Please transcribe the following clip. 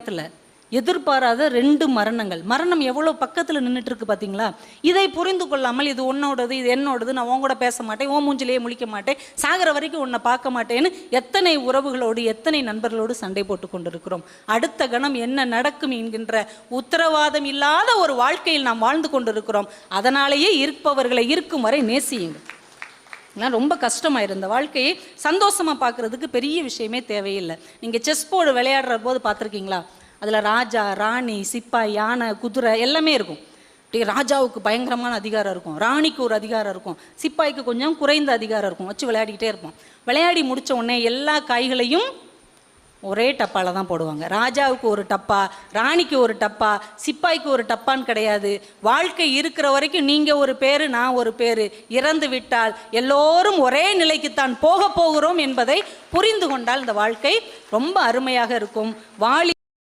பயணத்தில் எதிர்பாராத 2 மரணங்கள். மரணம் எவ்வளோ பக்கத்தில் நின்றுட்டு இருக்கு பார்த்தீங்களா? இதை புரிந்து கொள்ளாமல் இது உன்னோடது, இது என்னோடது, நான் உன் கூட பேச மாட்டேன், உன் மூஞ்சிலேயே முழிக்க மாட்டேன், சாகிற வரைக்கும் உன்னை பார்க்க மாட்டேன்னு எத்தனை உறவுகளோடு எத்தனை நண்பர்களோடு சண்டை போட்டு கொண்டிருக்கிறோம். அடுத்த கணம் என்ன நடக்கும் என்கின்ற உத்தரவாதம் இல்லாத ஒரு வாழ்க்கையில் நாம் வாழ்ந்து கொண்டிருக்கிறோம். அதனாலேயே இருப்பவர்களை இருக்கும் வரை நேசியுங்கள். ரொம்ப கஷ்டமாயிரு. இந்த வாழ்க்கையை சந்தோஷமாக பார்க்குறதுக்கு பெரிய விஷயமே தேவையில்லை. நீங்கள் செஸ் போர்டு விளையாடுற போது பார்த்துருக்கீங்களா? அதில் ராஜா, ராணி, சிப்பாய், யானை, குதிரை எல்லாமே இருக்கும். ராஜாவுக்கு பயங்கரமான அதிகாரம் இருக்கும், ராணிக்கு ஒரு அதிகாரம் இருக்கும், சிப்பாய்க்கு கொஞ்சம் குறைந்த அதிகாரம் இருக்கும். வச்சு விளையாடிக்கிட்டே இருப்போம். விளையாடி முடித்த உடனே எல்லா காய்களையும் ஒரே டப்பாவில் தான் போடுவாங்க. ராஜாவுக்கு ஒரு டப்பா, ராணிக்கு ஒரு டப்பா, சிப்பாய்க்கு ஒரு டப்பான்னு கிடையாது. வாழ்க்கை இருக்கிற வரைக்கும் நீங்கள் ஒரு பேர், நான் ஒரு பேர். இறந்து விட்டால் எல்லோரும் ஒரே நிலைக்குத்தான் போக போகிறோம் என்பதை புரிந்து கொண்டால் இந்த வாழ்க்கை ரொம்ப அருமையாக இருக்கும். வாலி